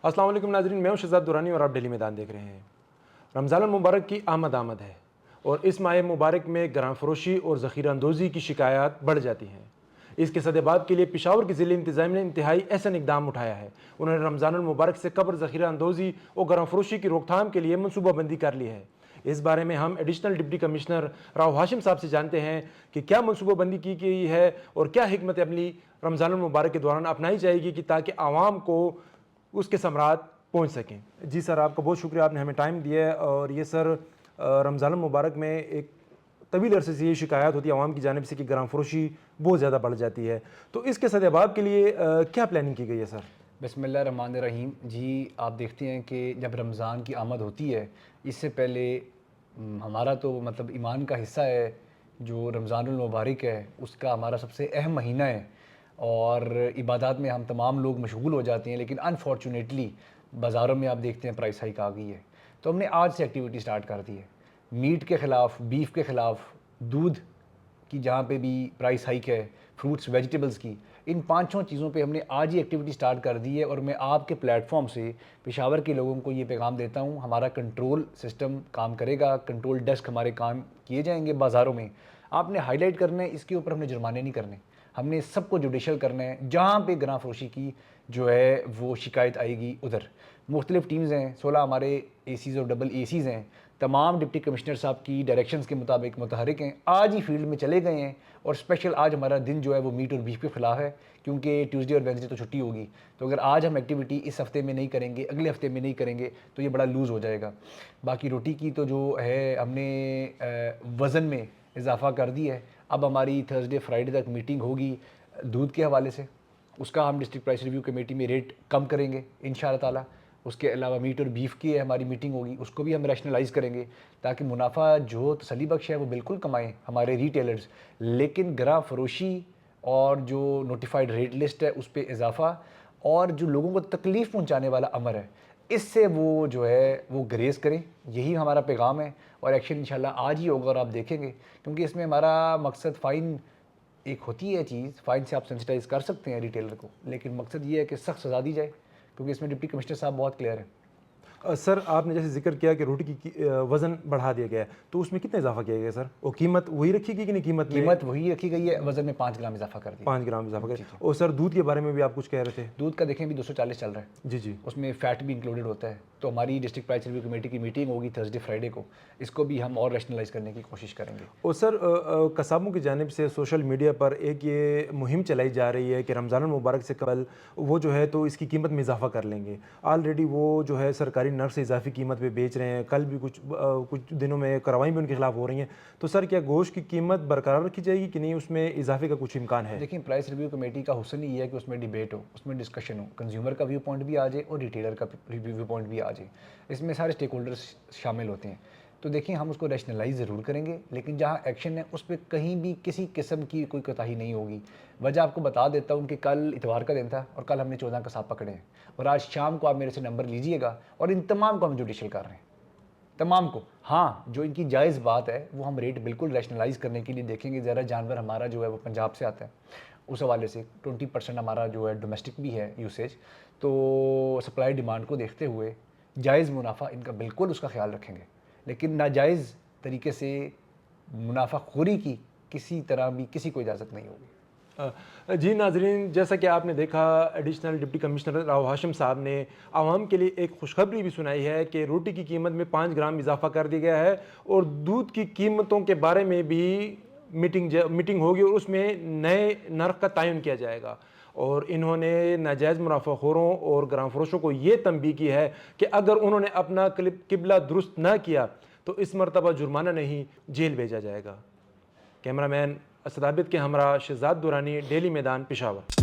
अस्सलाम वालेकुम नाज़रीन, मैं हूं शहजाद दुरानी और आप डेली मैदान देख रहे हैं। रमज़ान मुबारक की आमद है और इस माह मुबारक में ग्राम फरोशी और ज़ख़ीरा अंदोज़ी की शिकायत बढ़ जाती हैं। इसके सद्देबाब के लिए पेशावर की ज़िले इंतज़ामिया ने इंतहाई अहसन इक़दाम उठाया है। उन्होंने रमज़ान मुबारक से कब्र, ज़ख़ीरा अंदोज़ी और ग्राम फरोशी की रोकथाम के लिए मनसूबाबंदी कर ली है। इस बारे में हम additional deputy commissioner Rao Hashim साहब से जानते हैं कि क्या मनसूबाबंदी की गई है और क्या हिकमत अमली रमज़ान मुबारक के दौरान अपनाई जाएगी कि ताकि आवाम को उसके समरात पहुँच सकें। जी सर, आपका बहुत शुक्रिया, आपने हमें टाइम दिया है। और ये सर, रमज़ान मुबारक में एक तवील अरसे से ये शिकायत होती है आवाम की जानिब से कि ग्राम फरोशी बहुत ज़्यादा बढ़ जाती है, तो इसके सद्देबाब के लिए क्या प्लानिंग की गई है सर? बिस्मिल्लाहिर्रहमानिर्रहीम। जी, आप देखते हैं कि जब रमज़ान की आमद होती है, इससे पहले हमारा तो मतलब ईमान का हिस्सा है जो रमज़ानुल मुबारक है, उसका हमारा सबसे अहम महीना है और इबादत में हम तमाम लोग मशगूल हो जाते हैं। लेकिन अनफॉर्चुनेटली बाज़ारों में आप देखते हैं प्राइस हाइक आ गई है, तो हमने आज से एक्टिविटी स्टार्ट कर दी है। मीट के ख़िलाफ़, बीफ के ख़िलाफ़, दूध की जहाँ पे भी प्राइस हाइक है, फ्रूट्स वेजिटेबल्स की, इन पाँचों चीज़ों पे हमने आज ही एक्टिविटी स्टार्ट कर दी है। और मैं आपके प्लेटफॉर्म से पेशावर के लोगों को ये पैगाम देता हूँ, हमारा कंट्रोल सिस्टम काम करेगा, कंट्रोल डेस्क हमारे काम किए जाएंगे बाज़ारों में। आपने हाईलाइट करना है, इसके ऊपर हमने जुर्माने नहीं करने, हमने सबको जुडिशल करना है। जहाँ पे ग्राम फरोशी की जो है वो शिकायत आएगी उधर मुख्तलिफ टीम्स हैं, 16 हमारे एसीज़ और डबल एसीज़ हैं, तमाम डिप्टी कमिश्नर साहब की डायरेक्शंस के मुताबिक मुतहरिक हैं, आज ही फील्ड में चले गए हैं। और स्पेशल आज हमारा दिन जो है वो मीट और बीफ के खिलाफ है, क्योंकि ट्यूसडे और वेंसडे तो छुट्टी होगी। तो अगर आज हम एक्टिविटी इस हफ्ते में नहीं करेंगे, अगले हफ्ते में नहीं करेंगे, तो ये बड़ा लूज़ हो जाएगा। बाकी रोटी की तो जो है हमने वज़न में इजाफा कर दी है। अब हमारी थर्सडे फ्राइडे तक मीटिंग होगी दूध के हवाले से, उसका हम डिस्ट्रिक्ट प्राइस रिव्यू कमेटी में रेट कम करेंगे इंशाअल्लाह ताला। उसके अलावा मीट और बीफ की हमारी मीटिंग होगी, उसको भी हम रैशनलाइज़ करेंगे ताकि मुनाफा जो तसल्ली बख्श है वो बिल्कुल कमाएं हमारे रिटेलर्स। लेकिन ग्राम फरोशी और जो नोटिफाइड रेट लिस्ट है उस पर इजाफा और जो लोगों को तकलीफ़ पहुंचाने वाला अमर है, इससे वो जो है वो ग्रेज़ करें, यही हमारा पैगाम है। और एक्शन इंशाल्लाह आज ही होगा और आप देखेंगे, क्योंकि इसमें हमारा मकसद फ़ाइन एक होती है चीज़, फ़ाइन से आप सेंसिटाइज़ कर सकते हैं रिटेलर को, लेकिन मकसद ये है कि सख्त सज़ा दी जाए, क्योंकि इसमें डिप्टी कमिश्नर साहब बहुत क्लियर हैं। सर, आपने जैसे जिक्र किया कि रोटी की वज़न बढ़ा दिया गया है, तो उसमें कितना इजाफा किया गया सर? और कीमत वही रखी गई कि नहीं? कीमत वही रखी गई है, वज़न में 5 ग्राम इजाफा कर दिया। 5 ग्राम इजाफा किया। और सर, दूध के बारे में भी आप कुछ कह रहे थे? दूध का देखें भी 240 चल रहा है। जी जी, उसमें फ़ैट भी इंक्लूडेड होता है। तो हमारी डिस्ट्रिक्ट प्राइस रिव्यू कमेटी की मीटिंग होगी थर्सडे फ्राइडे को, इसको भी हम और रैशनलाइज़ करने की कोशिश करेंगे। और सर, कसाबों की जानिब से सोशल मीडिया पर एक ये मुहिम चलाई जा रही है कि रमज़ान मुबारक से कबल वो जो है तो इसकी कीमत में इजाफा कर लेंगे। ऑलरेडी वो जो है सरकारी नर्स से इजाफी कीमत पे बेच रहे हैं, कल भी कुछ दिनों में कार्रवाई भी उनके खिलाफ हो रही हैं। तो सर, क्या गोश्त की कीमत बरकरार रखी जाएगी कि नहीं, उसमें इजाफे का कुछ इम्कान है? देखिए, प्राइस रिव्यू कमेटी का हुस्न ही है कि उसमें डिबेट हो, उसमें डिस्कशन हो, कंज्यूमर का व्यू पॉइंट भी आ जाए और रिटेलर का व्यू पॉइंट भी आ जाए, इसमें सारे स्टेक होल्डर्स शामिल होते हैं। तो देखिए, हम उसको रैशनलाइज ज़रूर करेंगे, लेकिन जहाँ एक्शन है उस पर कहीं भी किसी किस्म की कोई कोताही नहीं होगी। वजह आपको बता देता हूँ कि कल इतवार का दिन था और कल हमने 14 कसाब पकड़े हैं, और आज शाम को आप मेरे से नंबर लीजिएगा और इन तमाम को हम जुडिशल कर रहे हैं, तमाम को। हाँ, जो इनकी जायज़ बात है वो हम रेट बिल्कुल रैशनलाइज़ करने के लिए देखेंगे। ज़रा जानवर हमारा जो है वो पंजाब से आता है, उस हवाले से 20% हमारा जो है डोमेस्टिक भी है यूसेज, तो सप्लाई डिमांड को देखते हुए जायज़ मुनाफा इनका बिल्कुल उसका ख्याल रखेंगे, लेकिन नाजायज़ तरीके से मुनाफाखोरी की किसी तरह भी किसी को इजाज़त नहीं होगी। जी नाजरीन, जैसा कि आपने देखा, additional deputy commissioner Rao Hashim साहब ने आवाम के लिए एक खुशखबरी भी सुनाई है कि रोटी की कीमत में 5 ग्राम इजाफा कर दिया गया है और दूध की कीमतों के बारे में भी मीटिंग होगी और उसमें नए नर्ख का तयन किया जाएगा। और इन्होंने नाजायज़ मुनाफाखोरों और ग्राम फरोशों को ये तंबीह की है कि अगर उन्होंने अपना किबला दुरुस्त न किया तो इस मरतबा जुर्माना नहीं, जेल भेजा जाएगा। कैमरामैन असद आबिद के हमरा शहजाद दुरानी, डेली मैदान, पेशावर।